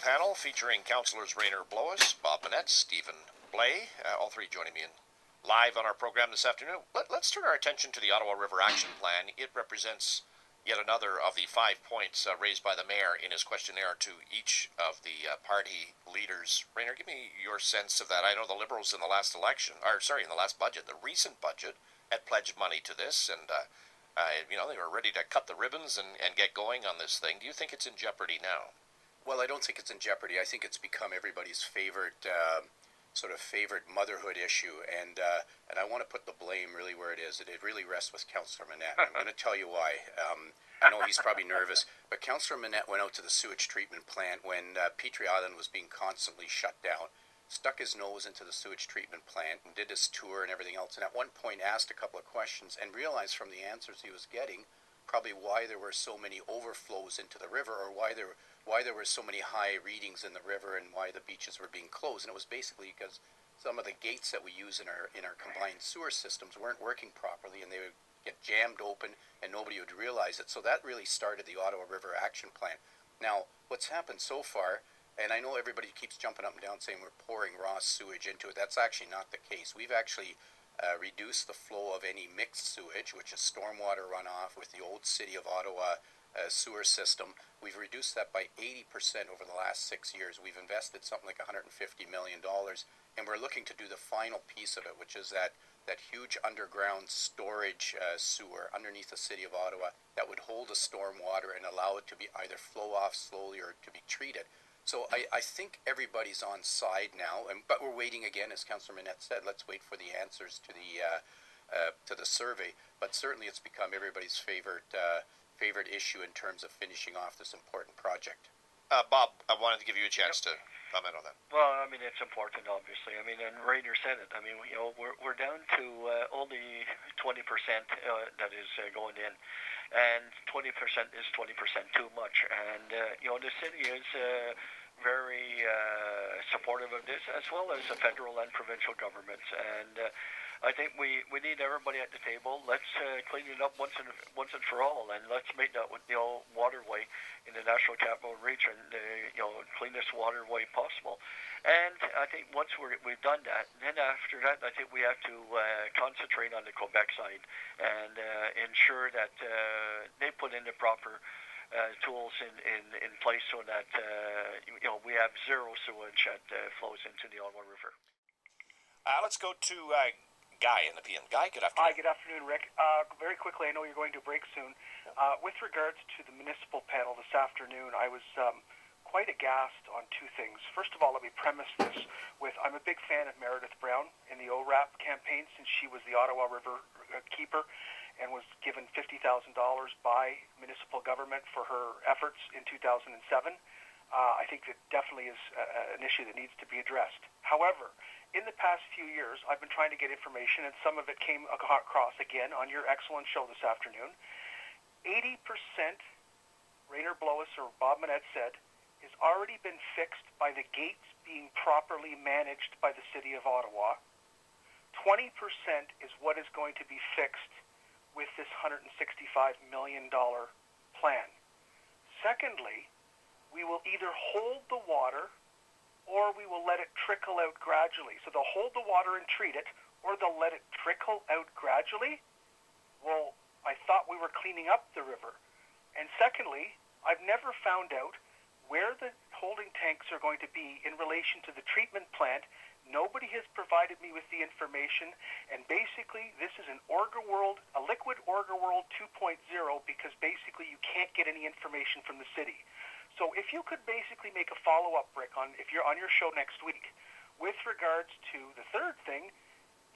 panel featuring councillors Rainer Blois, Bob Manette, Stephen Blais, all three joining me live on our program this afternoon. Let's turn our attention to the Ottawa River Action Plan. It represents yet another of the 5 points raised by the mayor in his questionnaire to each of the party leaders. Rainer, give me your sense of that. I know the Liberals in the last budget, the recent budget, had pledged money to this, and they were ready to cut the ribbons and get going on this thing. Do you think it's in jeopardy now? Well, I don't think it's in jeopardy. I think it's become everybody's favorite motherhood issue, and I want to put the blame really where it is. It really rests with Councillor Manette. I'm going to tell you why. I know he's probably nervous, but Councillor Manette went out to the sewage treatment plant when Petrie Island was being constantly shut down, stuck his nose into the sewage treatment plant and did his tour and everything else, and at one point asked a couple of questions and realized from the answers he was getting probably why there were so many overflows into the river, or why there were so many high readings in the river, and why the beaches were being closed. And it was basically because some of the gates that we use in our combined sewer systems weren't working properly, and they would get jammed open and nobody would realize it. So that really started the Ottawa River Action Plan. Now, what's happened so far, and I know everybody keeps jumping up and down saying we're pouring raw sewage into it. That's actually not the case. We've actually reduced the flow of any mixed sewage, which is stormwater runoff with the old City of Ottawa sewer system. We've reduced that by 80% over the last 6 years. We've invested something like $150 million, and we're looking to do the final piece of it, which is that huge underground storage sewer underneath the City of Ottawa that would hold the storm water and allow it to be either flow off slowly or to be treated. So I think everybody's on side now, but we're waiting again, as Councillor Manette said. Let's wait for the answers to the survey. But certainly, it's become everybody's favorite issue in terms of finishing off this important project. Bob, I wanted to give you a chance to comment on that. Well, I mean, it's important, obviously. I mean, and Rainer said it. I mean, we're down to only 20% that is going in, and 20% is 20% too much. And the city is very supportive of this, as well as the federal and provincial governments. And I think we need everybody at the table. Let's clean it up once and for all, and let's make that waterway in the National Capital Region cleanest waterway possible. And I think once we've done that, then after that, I think we have to concentrate on the Quebec side and ensure that they put in the proper tools in place so that we have zero sewage that flows into the Ottawa River. Let's go to Guy in the PN. Guy, good afternoon. Hi, good afternoon, Rick. Very quickly, I know you're going to break soon. With regards to the municipal panel this afternoon, I was quite aghast on two things. First of all, let me premise this with, I'm a big fan of Meredith Brown in the Orap campaign, since she was the Ottawa River keeper and was given $50,000 by municipal government for her efforts in 2007. I think it definitely is an issue that needs to be addressed. However, in the past few years, I've been trying to get information, and some of it came across again on your excellent show this afternoon. 80%, Rainer Blois or Bob Manette said, has already been fixed by the gates being properly managed by the City of Ottawa. 20% is what is going to be fixed with this $165 million plan. Secondly, we will either hold the water or we will let it trickle out gradually. So they'll hold the water and treat it, or they'll let it trickle out gradually. Well, I thought we were cleaning up the river. And secondly, I've never found out where the holding tanks are going to be in relation to the treatment plant. Nobody has provided me with the information, and basically this is a liquid Orga World 2.0, because basically you can't get any information from the city. So if you could basically make a follow-up, Rick, if you're on your show next week, with regards to the third thing,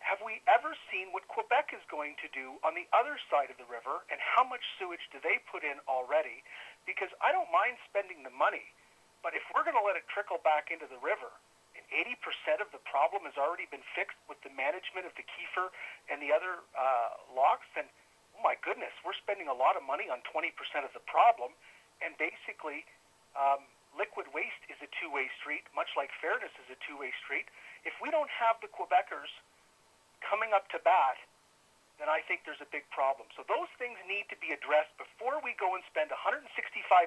have we ever seen what Quebec is going to do on the other side of the river, and how much sewage do they put in already? Because I don't mind spending the money, but if we're going to let it trickle back into the river, and 80% of the problem has already been fixed with the management of the Cfra and the other locks, then, oh my goodness, we're spending a lot of money on 20% of the problem, and basically liquid waste is a two-way street, much like fairness is a two-way street. If we don't have the Quebecers coming up to bat, then I think there's a big problem. So those things need to be addressed before we go and spend $165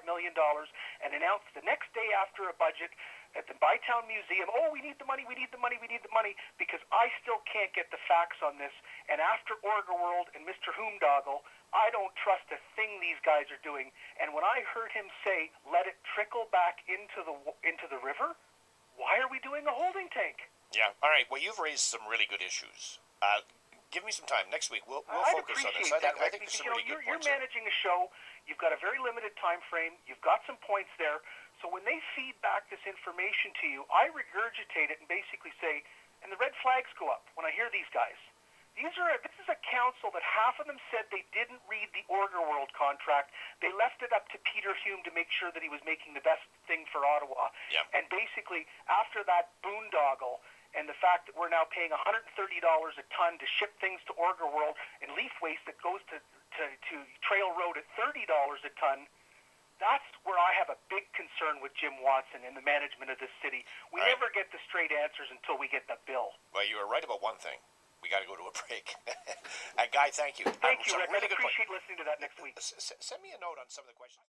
million and announce the next day after a budget at the Bytown Museum, oh, we need the money, we need the money, we need the money, because I still can't get the facts on this. And after Orga World and Mr. Hoomdoggle, I don't trust a thing these guys are doing. And when I heard him say, let it trickle back into the river, why are we doing a holding tank? Yeah. All right. Well, you've raised some really good issues. Give me some time. Next week, we'll focus on this. I think there's some really good you're points managing a show. You've got a very limited time frame. You've got some points there. So when they feed back this information to you, I regurgitate it and basically say, and the red flags go up when I hear these guys. This is a council that half of them said they didn't read the Orga World contract. They left it up to Peter Hume to make sure that he was making the best thing for Ottawa. Yeah. And basically, after that boondoggle, and the fact that we're now paying $130 a ton to ship things to Orga World and leaf waste that goes to Trail Road at $30 a ton, that's where I have a big concern with Jim Watson and the management of this city. We never get the straight answers until we get the bill. Well, you were right about one thing. We got to go to a break. Guy, thank you. Thank you, Rick. Really I appreciate listening to that next week. Send me a note on some of the questions.